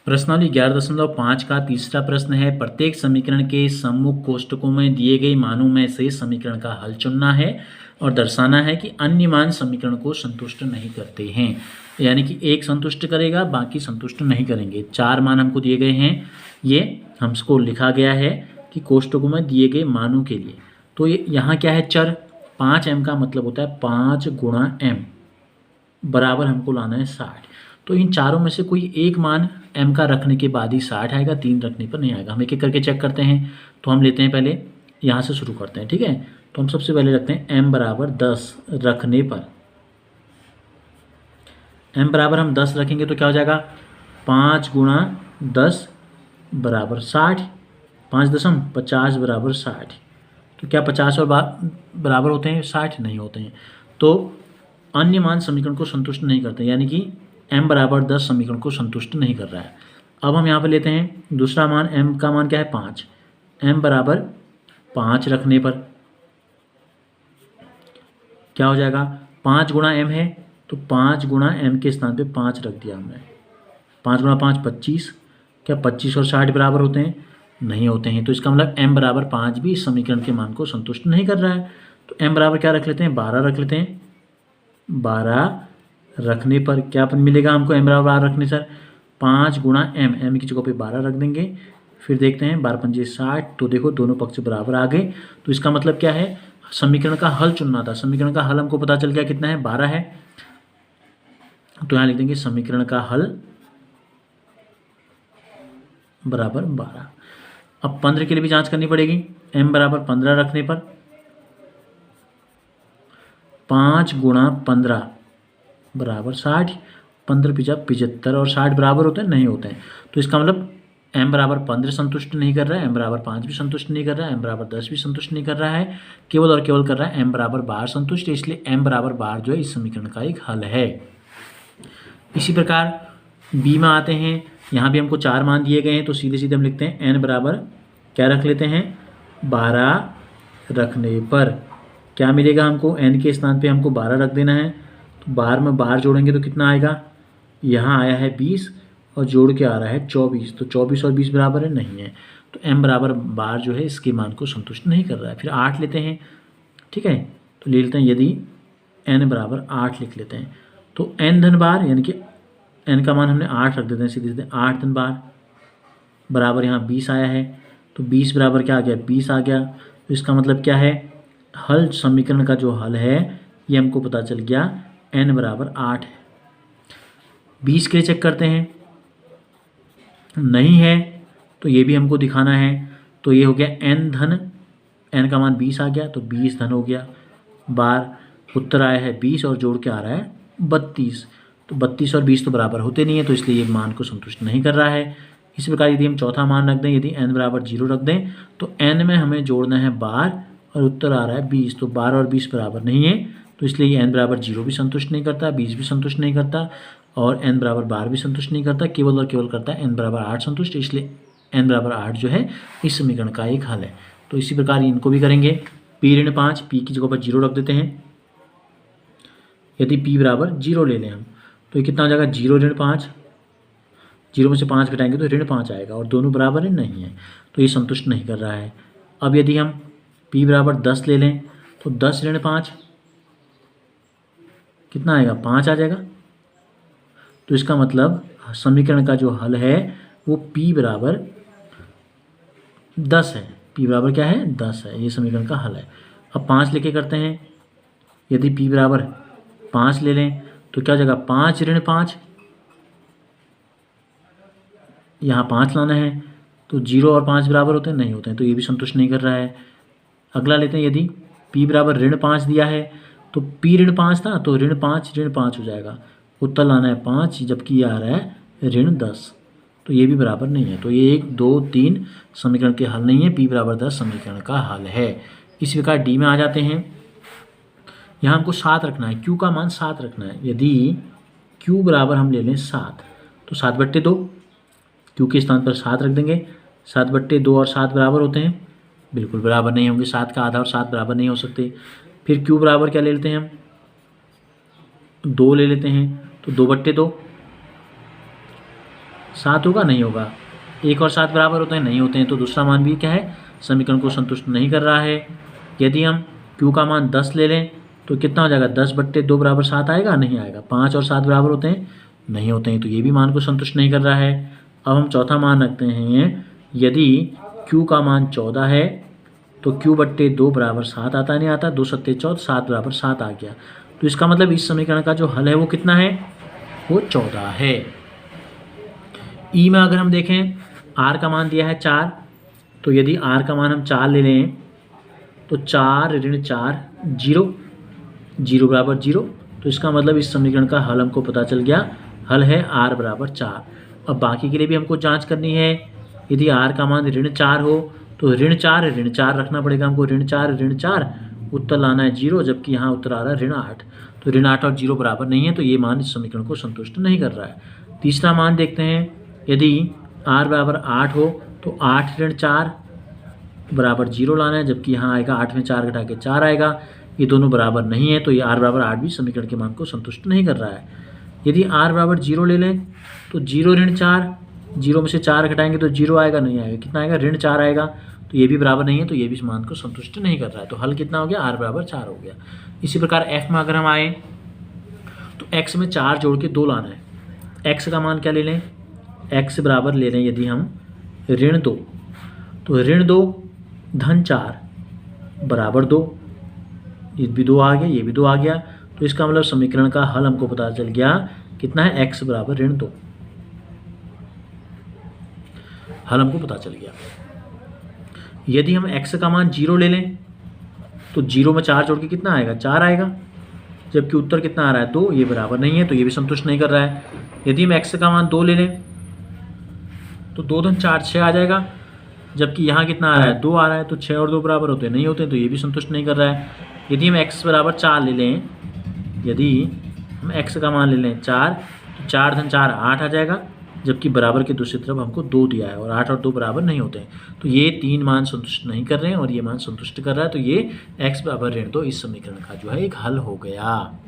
प्रश्नावली 11.5 का तीसरा प्रश्न है, प्रत्येक समीकरण के सम्मुख कोष्टकों में दिए गए मानों में से समीकरण का हल चुनना है और दर्शाना है कि अन्य मान समीकरण को संतुष्ट नहीं करते हैं। यानी कि एक संतुष्ट करेगा, बाकी संतुष्ट नहीं करेंगे। 4 मान हमको दिए गए हैं, ये हमको लिखा गया है कि कोष्टकों में दिए गए मानों के लिए। तो ये यहाँ क्या है, चर 5m का मतलब होता है 5 गुणा m बराबर हमको लाना है 60। तो इन चारों में से कोई एक मान m का रखने के बाद ही 60 आएगा, 3 रखने पर नहीं आएगा। हम एक एक करके चेक करते हैं। तो हम लेते हैं, पहले यहाँ से शुरू करते हैं, ठीक है। तो हम सबसे पहले रखते हैं m बराबर 10 रखने पर। m बराबर हम 10 रखेंगे तो क्या हो जाएगा, 5 गुणा 10 बराबर 60, 5.50 बराबर 60। तो क्या 50 और बराबर होते हैं 60? नहीं होते हैं। तो अन्य मान समीकरण को संतुष्ट नहीं करते, यानी कि m बराबर 10 समीकरण को संतुष्ट नहीं कर रहा है। अब हम यहाँ पर लेते हैं दूसरा मान, m का मान क्या है 5। m बराबर 5 रखने पर क्या हो जाएगा, 5 गुणा m है तो 5 गुणा m के स्थान पे 5 रख दिया हमने। 5 गुणा 5 25। क्या 25 और 60 बराबर होते हैं? नहीं होते हैं। तो इसका मतलब m बराबर 5 भी इस समीकरण के मान को संतुष्ट नहीं कर रहा है। तो m बराबर क्या रख लेते हैं, 12 रख लेते हैं। 12 रखने पर क्या मिलेगा हमको, m बराबर 12 रखने सर 5 गुणा m की जगह पे 12 रख देंगे। फिर देखते हैं 12 पंजे 60। तो देखो दोनों पक्ष बराबर आ गए। तो इसका मतलब क्या है, समीकरण का हल चुनना था। समीकरण का हल हमको पता चल गया कितना है, 12 है। तो यहाँ लिख देंगे समीकरण का हल बराबर 12। अब 15 के लिए भी जांच करनी पड़ेगी। m बराबर 15 रखने पर 5 गुणा 15 बराबर 60। 15 पिछा 75 और 60 बराबर होते हैं? नहीं होते हैं। तो इसका मतलब m बराबर 15 संतुष्ट नहीं कर रहा है, m बराबर 5 भी संतुष्ट नहीं कर रहा है, m बराबर 10 भी संतुष्ट नहीं कर रहा है। केवल और केवल कर रहा है m बराबर 12 संतुष्ट है। इसलिए m बराबर 12 जो है इस समीकरण का एक हल है। इसी प्रकार b में आते हैं। यहाँ भी हमको 4 मान दिए गए हैं, तो सीधे सीधे हम लिखते हैं n बराबर क्या रख लेते हैं, 12 रखने पर क्या मिलेगा हमको, n के स्थान पे हमको 12 रख देना है। तो 12 में 12 जोड़ेंगे तो कितना आएगा, यहाँ आया है 20 और जोड़ के आ रहा है 24। तो 24 और 20 बराबर है, नहीं है। तो m बराबर 12 जो है इसके मान को संतुष्ट नहीं कर रहा है। फिर 8 लेते हैं, ठीक है। तो ले लेते हैं, यदि n बराबर 8 लिख लेते हैं तो n धन बार, यानी कि n का मान हमने 8 रख देते हैं सीधे सीधे। 8 धन बार बराबर यहाँ 20 आया है। तो 20 बराबर क्या आ गया, 20 आ गया। तो इसका मतलब क्या है, हल समीकरण का जो हल है ये हमको पता चल गया n बराबर 8 है। 20 के लिए चेक करते हैं, नहीं है तो ये भी हमको दिखाना है। तो ये हो गया n धन, n का मान 20 आ गया तो 20 धन हो गया बार, उत्तर आया है 20 और जोड़ के आ रहा है 32। तो 32 और 20 तो बराबर होते नहीं है, तो इसलिए ये मान को संतुष्ट नहीं कर रहा है। इसी प्रकार यदि हम चौथा मान रख दें, यदि n बराबर 0 रख दें तो n में हमें जोड़ना है 12 और उत्तर आ रहा है 20। तो 12 और 20 बराबर नहीं है, तो इसलिए ये n बराबर 0 भी संतुष्ट नहीं करता, 20 भी संतुष्ट नहीं करता और n बराबर 12 भी संतुष्ट नहीं करता। केवल और केवल करता है n बराबर 8 संतुष्ट। इसलिए n बराबर 8 जो है इस समीकरण का एक हल है। तो इसी प्रकार इनको भी करेंगे। p ऋण 5, p की जगह पर 0 रख देते हैं। यदि p बराबर 0 ले लें हम तो ये कितना हो जाएगा, 0 ऋण 5। 0 में से 5 घटाएंगे तो ऋण 5 आएगा और दोनों बराबर है, नहीं है। तो ये संतुष्ट नहीं कर रहा है। अब यदि हम p बराबर 10 ले लें तो 10 ऋण 5 कितना आएगा, 5 आ जाएगा। तो इसका मतलब समीकरण का जो हल है वो p बराबर 10 है। p बराबर क्या है, 10 है। ये समीकरण का हल है। अब 5 लेके करते हैं। यदि p बराबर 5 ले लें तो क्या हो जाएगा, 5 ऋण 5, यहाँ 5 लाना है। तो 0 और 5 बराबर होते हैं, नहीं होते हैं। तो ये भी संतुष्ट नहीं कर रहा है। अगला लेते हैं, यदि p बराबर ऋण 5 दिया है तो p ऋण 5 था तो ऋण 5 हो जाएगा। उत्तर लाना है 5, जबकि ये आ रहा है ऋण 10। तो ये भी बराबर नहीं है। तो ये 1 2 3 समीकरण के हल नहीं है, p बराबर 10 समीकरण का हल है। इस प्रकार डी में आ जाते हैं। यहाँ हमको 7 रखना है, q का मान 7 रखना है। यदि q बराबर हम ले लें 7 तो 7/2, q के स्थान पर 7 रख देंगे। 7/2 और 7 बराबर होते हैं? बिल्कुल बराबर नहीं होंगे। 7 का आधा और 7 बराबर नहीं हो सकते। फिर q बराबर क्या ले लेते हैं हम, 2 ले लेते हैं। तो 2/2, 7 होगा, नहीं होगा। 1 और 7 बराबर होते हैं, नहीं होते हैं, तो दूसरा मान भी क्या है, समीकरण को संतुष्ट नहीं कर रहा है। यदि हम q का मान 10 ले लें तो कितना हो जाएगा, 10/2 बराबर 7 आएगा, नहीं आएगा। 5 और 7 बराबर होते हैं, नहीं होते हैं, तो ये भी मान को संतुष्ट नहीं कर रहा है। अब हम चौथा मान रखते हैं, यदि q का मान 14 है तो q/2 बराबर 7 आता नहीं आता, 2 7 14, 7 बराबर 7 आ गया। तो इसका मतलब इस समीकरण का जो हल है वो कितना है, वो 14 है। ई में अगर हम देखें, r का मान दिया है 4, तो यदि r का मान हम 4 ले लें तो 4 ऋण 4 0, 0 बराबर 0, तो इसका मतलब इस समीकरण का हल हमको पता चल गया, हल है r बराबर 4। अब बाकी के लिए भी हमको जांच करनी है। यदि r का मान ऋण 4 हो तो ऋण 4 रखना पड़ेगा हमको, ऋण 4, उत्तर लाना है 0, जबकि यहाँ उत्तर आ रहा है ऋण 8, तो ऋण 8 और 0 बराबर नहीं है, तो ये मान इस समीकरण को संतुष्ट नहीं कर रहा है। तीसरा मान देखते हैं, यदि r बराबर 8 हो तो 8 ऋण 4 बराबर 0 लाना है, जबकि यहाँ आएगा 8 में 4 घटा के 4 आएगा, ये दोनों बराबर नहीं है, तो ये r बराबर 8 भी समीकरण के मान को संतुष्ट नहीं कर रहा है। यदि r बराबर 0 ले लें तो 0 ऋण 4, 0 में से 4 घटाएंगे तो 0 आएगा, नहीं आएगा, कितना आएगा, ऋण 4 आएगा, तो ये भी बराबर नहीं है, तो ये भी इस मान को संतुष्ट नहीं कर रहा है। तो हल कितना हो गया, r बराबर 4 हो गया। इसी प्रकार f में अगर हम आए तो x में 4 जोड़ के 2 लाना है। x का मान क्या ले लें, x बराबर ले लें यदि हम ऋण 2, तो ऋण 2 धन 4 बराबर 2, ये भी 2 आ गया, ये भी 2 आ गया, तो इसका मतलब समीकरण का हल हमको पता चल गया कितना है, x बराबर ऋण 2, हल हमको पता चल गया। यदि हम x का मान 0 ले लें तो 0 में 4 जोड़ के कितना आएगा, 4 आएगा, जबकि उत्तर कितना आ रहा है, 2, ये बराबर नहीं है, तो ये भी संतुष्ट नहीं कर रहा है। यदि हम x का मान 2 ले लें तो 2 धन 4 6 आ जाएगा, जबकि यहाँ कितना आ रहा है, 2 आ रहा है, तो 6 और 2 बराबर होते हैं, नहीं होते हैं, तो ये भी संतुष्ट नहीं कर रहा है। यदि हम x बराबर 4 ले लें, यदि हम x का मान ले लें 4, तो 4 धन 4 8 आ जाएगा, जबकि बराबर के दूसरी तरफ हमको 2 दिया है, और 8 और 2 बराबर नहीं होते हैं, तो ये 3 मान संतुष्ट नहीं कर रहे हैं और ये मान संतुष्ट कर रहा है, तो ये x बराबर ऋण 2 इस समीकरण का जो है एक हल हो गया।